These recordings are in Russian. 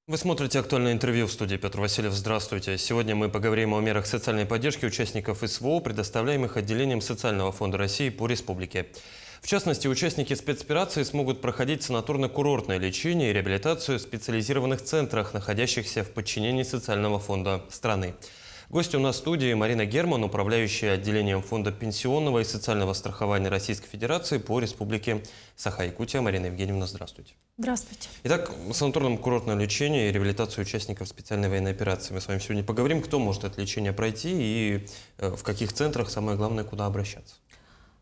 Вы смотрите «Актуальное интервью», в студии Петр Васильев. Здравствуйте. Сегодня мы поговорим о мерах социальной поддержки участников СВО, предоставляемых отделением Социального фонда России по республике. В частности, участники спецоперации смогут проходить санаторно-курортное лечение и реабилитацию в специализированных центрах, находящихся в подчинении Социального фонда страны. Гости у нас в студии Марина Герман, управляющая отделением Фонда пенсионного и социального страхования Российской Федерации по республике Саха-Якутия. Марина Евгеньевна, здравствуйте. Здравствуйте. Итак, санаторно-курортное лечение и реабилитацию участников специальной военной операции. Мы с вами сегодня поговорим, кто может это лечение пройти и в каких центрах, самое главное, куда обращаться.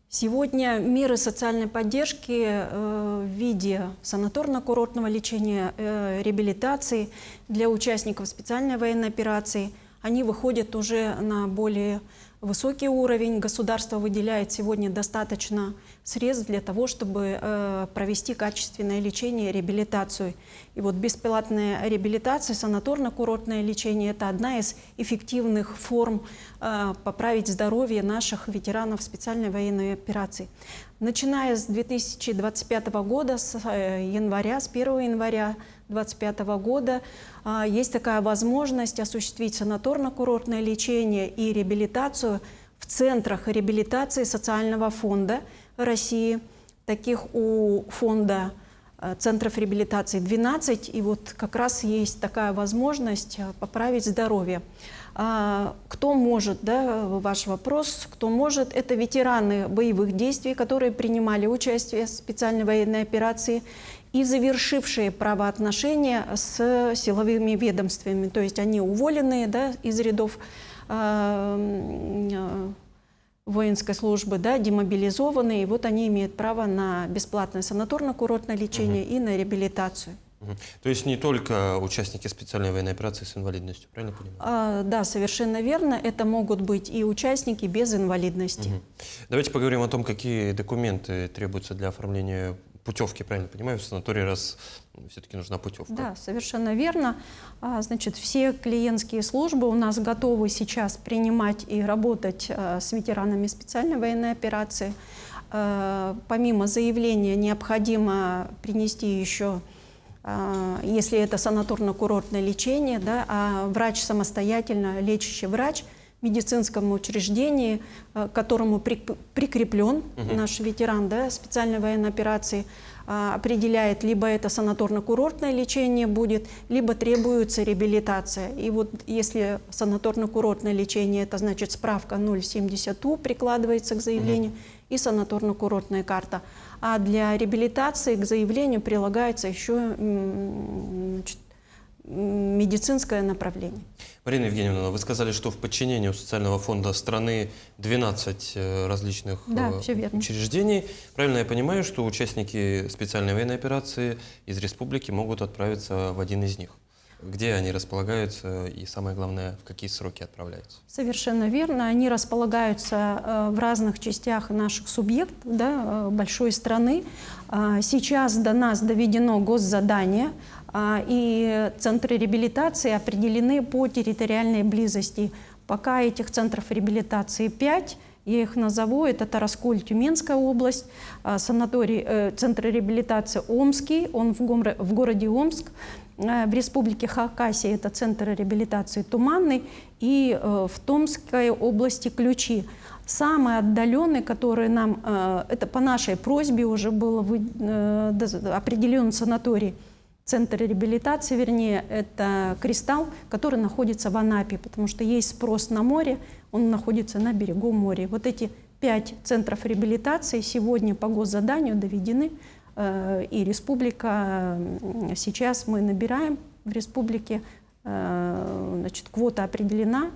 Сегодня меры социальной поддержки в виде санаторно-курортного лечения, реабилитации для участников специальной военной операции, они выходят уже на более высокий уровень. Государство выделяет сегодня достаточно средств для того, чтобы провести качественное лечение и реабилитацию. И вот бесплатная реабилитация, санаторно-курортное лечение – это одна из эффективных форм поправить здоровье наших ветеранов специальной военной операции. Начиная с 2025 года, с 1 января 2025 года, есть такая возможность осуществить санаторно-курортное лечение и реабилитацию в центрах реабилитации Социального фонда России. Таких у фонда центров реабилитации 12, и вот как раз есть такая возможность поправить здоровье. Кто может, да, ваш вопрос, кто может, это ветераны боевых действий, которые принимали участие в специальной военной операции и завершившие правоотношения с силовыми ведомствами. То есть они уволенные, да, из рядов воинской службы, да, демобилизованные, и вот они имеют право на бесплатное санаторно-курортное лечение и на реабилитацию. То есть не только участники специальной военной операции с инвалидностью, правильно понимаю? Да, совершенно верно. Это могут быть и участники без инвалидности. Давайте поговорим о том, какие документы требуются для оформления путевки, правильно понимаю, в санатории, раз все-таки нужна путевка. Да, совершенно верно. Значит, все клиентские службы у нас готовы сейчас принимать и работать с ветеранами специальной военной операции. Помимо заявления необходимо принести еще, если это санаторно-курортное лечение, да, а врач самостоятельно, лечащий врач в медицинском учреждении, к которому прикреплен наш ветеран, да, специальной военной операции, определяет, либо это санаторно-курортное лечение будет, либо требуется реабилитация. И вот если санаторно-курортное лечение, это значит справка 070У прикладывается к заявлению, и санаторно-курортная карта. А для реабилитации к заявлению прилагается еще, значит, медицинское направление. Марина Евгеньевна, вы сказали, что в подчинении у Социального фонда страны 12 различных учреждений. Правильно я понимаю, что участники специальной военной операции из республики могут отправиться в один из них? Где они располагаются и, самое главное, в какие сроки отправляются? Совершенно верно. Они располагаются в разных частях наших субъектов, да, большой страны. Сейчас до нас доведено госзадание, и центры реабилитации определены по территориальной близости. Пока этих центров реабилитации 5, я их назову, это Тараскуль, Тюменская область, центр реабилитации Омский, он в городе Омск, в республике Хакасия это центр реабилитации Туманный, и в Томской области Ключи. Самый отдаленный, который нам, это по нашей просьбе уже был определен санаторий, центр реабилитации, вернее, это Кристалл, который находится в Анапе, потому что есть спрос на море, он находится на берегу моря. Вот эти 5 центров реабилитации сегодня по госзаданию доведены, и республика, сейчас мы набираем в республике, значит, квота определена,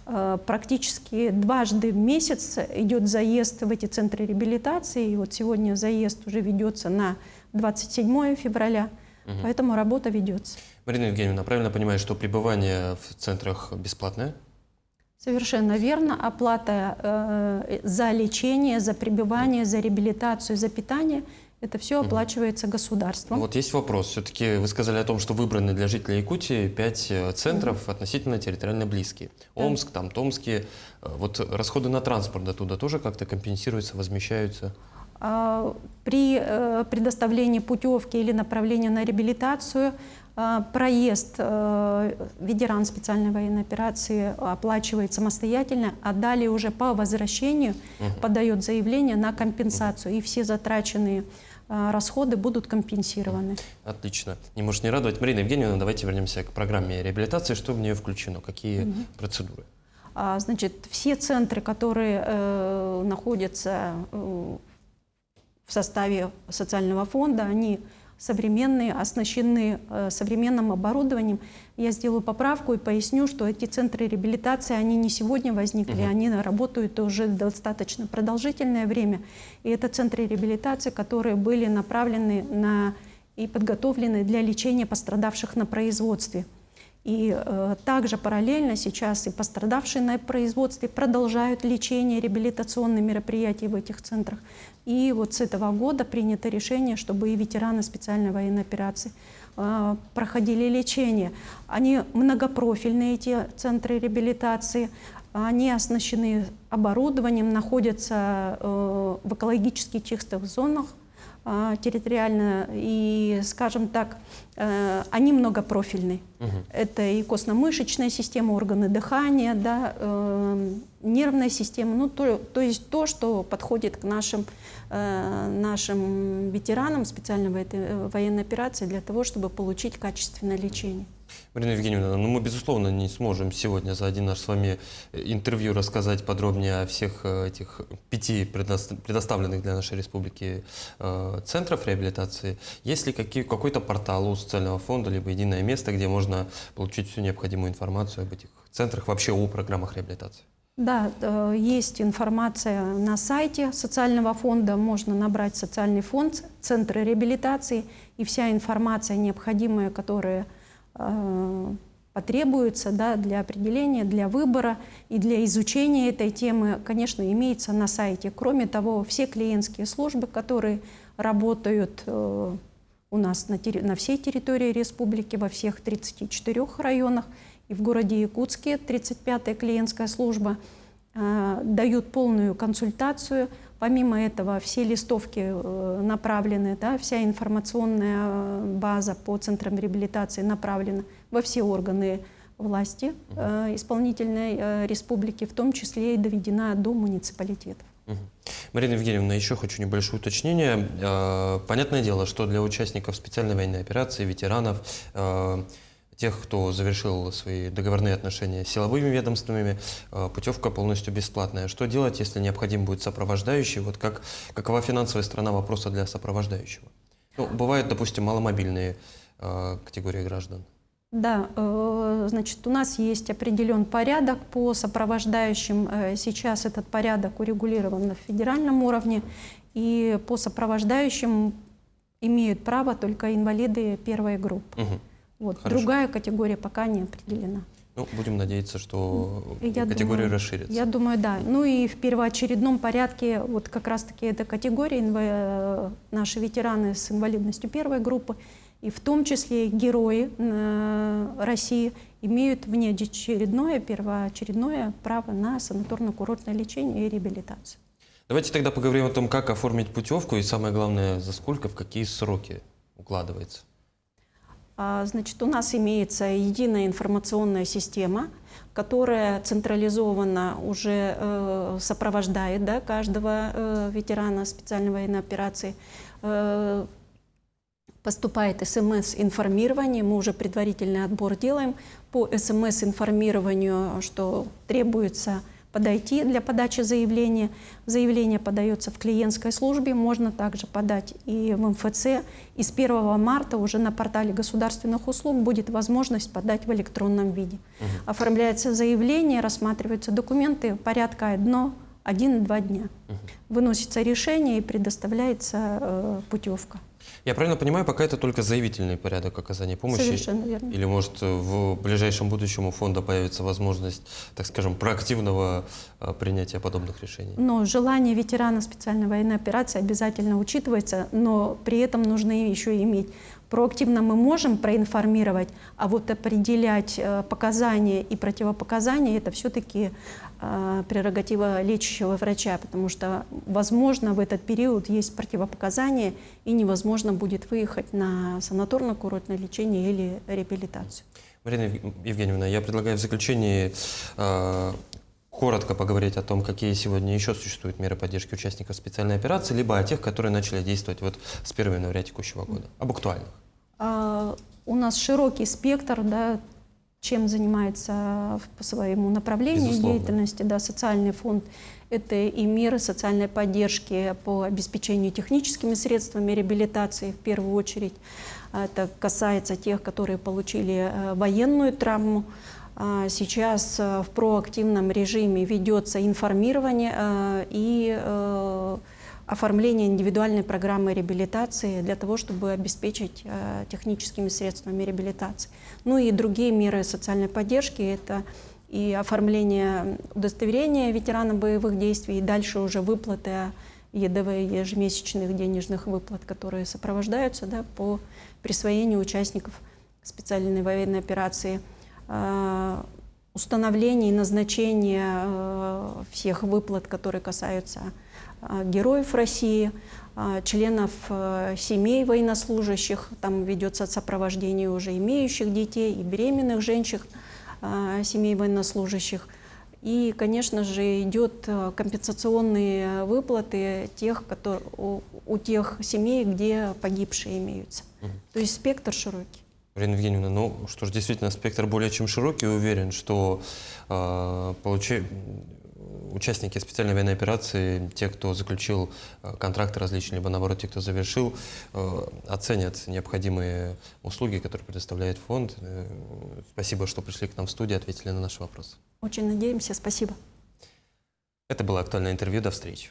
практически дважды в месяц идет заезд в эти центры реабилитации, и вот сегодня заезд уже ведется на 27 февраля. Поэтому работа ведется. Марина Евгеньевна, правильно понимаю, что пребывание в центрах бесплатное? Совершенно верно. Оплата за лечение, за пребывание, за реабилитацию, за питание – это все оплачивается государством. Вот есть вопрос. Все-таки вы сказали о том, что выбраны для жителей Якутии 5 центров относительно территориально близкие. Омск, там Томские. Вот расходы на транспорт оттуда тоже как-то компенсируются, возмещаются? При предоставлении путевки или направления на реабилитацию Проезд ветеран специальной военной операции оплачивает самостоятельно, а далее уже по возвращению подает заявление на компенсацию, и все затраченные расходы будут компенсированы. Отлично. Не может не радовать. Марина Евгеньевна, давайте вернемся к программе реабилитации. Что в нее включено? Какие процедуры? Значит, все центры, которые находятся в составе социального фонда, они современные, оснащены современным оборудованием. Я сделаю поправку и поясню, что эти центры реабилитации, они не сегодня возникли, они работают уже достаточно продолжительное время. И это центры реабилитации, которые были направлены и подготовлены для лечения пострадавших на производстве. И также параллельно сейчас и пострадавшие на производстве продолжают лечение, реабилитационные мероприятия в этих центрах. И вот с этого года принято решение, чтобы и ветераны специальной военной операции проходили лечение. Они многопрофильные, эти центры реабилитации. Они оснащены оборудованием, находятся в экологически чистых зонах территориально, и, скажем так, они многопрофильны. Это и костно-мышечная система, органы дыхания, да, нервная система, ну, то есть то, что подходит к нашим ветеранам специальной военной операции для того, чтобы получить качественное лечение. Марина Евгеньевна, ну мы, безусловно, не сможем сегодня за один наш с вами интервью рассказать подробнее о всех этих 5 предоставленных для нашей республики центров реабилитации. Есть ли какой-то портал у социального фонда, либо единое место, где можно получить всю необходимую информацию об этих центрах, вообще о программах реабилитации? Да, есть информация на сайте социального фонда, можно набрать социальный фонд, центры реабилитации, и вся информация необходимая, которая потребуется, да, для определения, для выбора и для изучения этой темы, конечно, имеется на сайте. Кроме того, все клиентские службы, которые работают у нас на всей территории республики, во всех 34 районах, и в городе Якутске 35-я клиентская служба, дают полную консультацию. Помимо этого, все листовки направлены, да, вся информационная база по центрам реабилитации направлена во все органы власти исполнительной республики, в том числе и доведена до муниципалитетов. Марина Евгеньевна, еще хочу небольшое уточнение. Понятное дело, что для участников специальной военной операции, ветеранов, тех, кто завершил свои договорные отношения с силовыми ведомствами, путевка полностью бесплатная. Что делать, если необходим будет сопровождающий? Вот какова финансовая сторона вопроса для сопровождающего? Ну, бывают, допустим, маломобильные категории граждан. Да, значит, у нас есть определен порядок по сопровождающим. Сейчас этот порядок урегулирован на федеральном уровне, и по сопровождающим имеют право только инвалиды первой группы. Вот. Другая категория пока не определена. Ну, будем надеяться, что категория расширится. Я думаю, да. Ну и в первоочередном порядке вот как раз-таки эта категория, наши ветераны с инвалидностью первой группы, и в том числе герои России, имеют внеочередное, первоочередное право на санаторно-курортное лечение и реабилитацию. Давайте тогда поговорим о том, как оформить путевку и, самое главное, за сколько, в какие сроки укладывается. Значит, у нас имеется единая информационная система, которая централизованно уже сопровождает, да, каждого ветерана специальной военной операции. Поступает СМС-информирование, мы уже предварительный отбор делаем по СМС-информированию, что требуется подойти для подачи заявления. Заявление подается в клиентской службе, можно также подать и в МФЦ. И с 1 марта уже на портале государственных услуг будет возможность подать в электронном виде. Оформляется заявление, рассматриваются документы, порядка 1-2 дня. Выносится решение и предоставляется путевка. Я правильно понимаю, пока это только заявительный порядок оказания помощи? Совершенно верно. Или, может, в ближайшем будущем у фонда появится возможность, так скажем, проактивного принятия подобных решений? Но желание ветерана специальной военной операции обязательно учитывается, но при этом нужно еще иметь Проактивно мы можем проинформировать, а вот определять показания и противопоказания — это все-таки прерогатива лечащего врача, потому что, возможно, в этот период есть противопоказания, и невозможно будет выехать на санаторно-курортное лечение или реабилитацию. Марина Евгеньевна, я предлагаю в заключении коротко поговорить о том, какие сегодня еще существуют меры поддержки участников специальной операции, либо о тех, которые начали действовать вот с 1 января текущего года, об актуальных. У нас широкий спектр, да, чем занимается по своему направлению Безусловно. деятельности. Да, социальный фонд — это и меры социальной поддержки по обеспечению техническими средствами реабилитации в первую очередь. Это касается тех, которые получили военную травму. Сейчас в проактивном режиме ведется информирование и оформление индивидуальной программы реабилитации для того, чтобы обеспечить техническими средствами реабилитации. Ну и другие меры социальной поддержки — это и оформление удостоверения ветерана боевых действий, и дальше уже выплаты ЕДВ, ежемесячных денежных выплат, которые сопровождаются, да, по присвоению участников специальной военной операции, установление и назначение всех выплат, которые касаются героев России, членов семей военнослужащих. Там ведется сопровождение уже имеющих детей и беременных женщин, семей военнослужащих. И, конечно же, идет компенсационные выплаты у тех семей, где погибшие имеются. То есть спектр широкий. Марина Евгеньевна, ну что ж, действительно, спектр более чем широкий. Уверен, что участники специальной военной операции, те, кто заключил контракты различные, либо наоборот, те, кто завершил, оценят необходимые услуги, которые предоставляет фонд. Спасибо, что пришли к нам в студию, ответили на наши вопросы. Очень надеемся. Спасибо. Это было актуальное интервью. До встречи.